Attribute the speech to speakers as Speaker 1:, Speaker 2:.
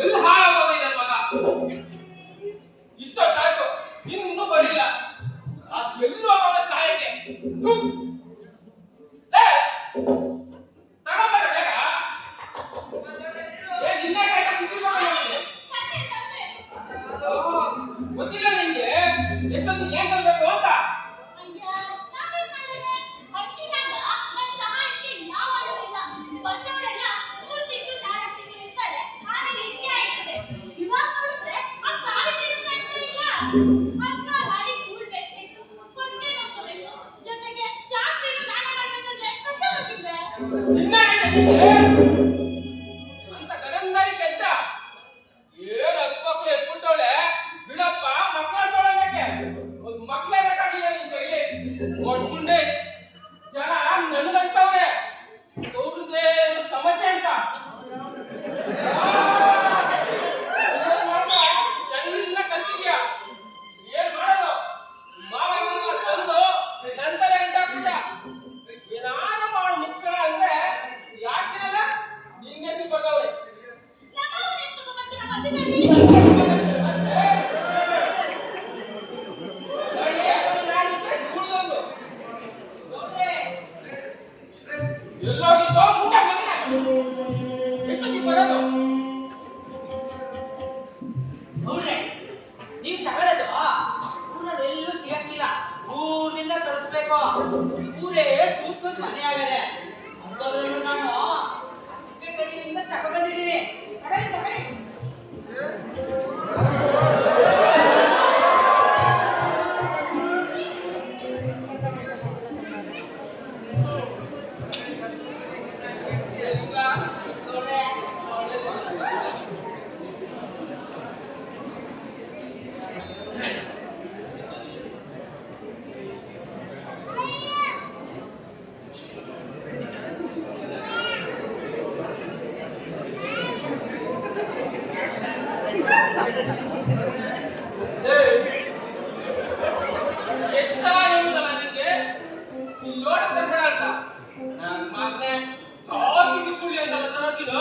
Speaker 1: ಎಲ್ಲಿ ಹಾಳಾಗೋದು ನನ್ನ ಮಗ. ಇಷ್ಟೊತ್ತಾಯ್ತು ಇನ್ನೂ ಬರಲಿಲ್ಲ. ಎಲ್ಲೂ ಹೋಗೋಣ ಸಾಯಕ್ಕೆ. ತಗೋಬಾರ ಬೇಗ. ನಿನ್ನೆ ಗೊತ್ತಿಲ್ಲ ನಿಂಗೆ ಎಷ್ಟೊತ್ತು ಏನ್ ತರಬೇಕು ಅಂತ. ಅಂತ ಗನಂದಾರಿ ಕೆಲ್ಸ ಏನ್ ಹತ್ಮಕ್ಳು ಎತ್ಬಿಟ್ಟವಳೆ. ಬಿಡಪ್ಪ ಮಕ್ಕಳಾಡ್ಕೊಳ್ಳೋದಕ್ಕೆ ಒಂದು ಮಕ್ಳೇ ಬೇಕಾಗಿಲ್ಲ ನಿನ್ ಕೈಲಿ. ಒಟ್ಕೊಂಡೆ ಜನ ನನಗಂತವ್ರೆ ಅವ್ರದ್ದೇ ಸಮಸ್ಯೆ ಅಂತ. ಚೆನ್ನಾಗಿ ಕಲ್ತಿದ್ಯಾ. ಏನ್ ಮಾಡೋದು ಮಾವ ಇದನ್ನೆಲ್ಲ ತಂದು ನಂತರ ಗಂಟಾಕ್ಬಿಟ್ಟ. ಏನಾರು ಮಾಡಿ ಮುಗಿಸೋಣ ಅಂದ್ರೆ ಯಾಕಿರಲ್ಲ ನಿಂಗೆ ಸಿಗೋದವ್ರೆ. ಎಲ್ಲೋಗಿದ್ದೋ ಮುಂದೆ ಮಗನೆ ಎಷ್ಟೊತ್ತಿಗೆ ಬರೋದು?
Speaker 2: ಅವ್ರೆ ನೀವು ತಗೊಳ್ಳೋದು ಊರಲ್ಲಿ ಎಲ್ಲೂ ಸಿಗಕ್ಕಿಲ್ಲ. ಊರಿನಿಂದ ತರಿಸ್ಬೇಕು. ಊರೇ ಸೂಕ್ತ ಮನೆ ಆಗದೆ. ಅಂತದ್ರಲ್ಲೂ ನಾನು ಅತ್ತೆ ಕಡೆಯಿಂದ ತಗೊಬಂದಿದ್ದೀನಿ. ತಗೊಳ್ಳಿ ತಗೊಳ್ಳಿ.
Speaker 1: ಎಷ್ಟಲ ಹೇಳುದಲ್ಲ ನಿಂಗೆ ನೀನ್ ಲೋಟ ತರಬೇಡ ಅಂತ. ನನ್ನ ಮಗನೆ ಜಾಸ್ತಿ ಬಿಟ್ಬಿಡ್ಲಿ ಅಂತಲ್ಲ ತರೋದಿಲ್ಲ.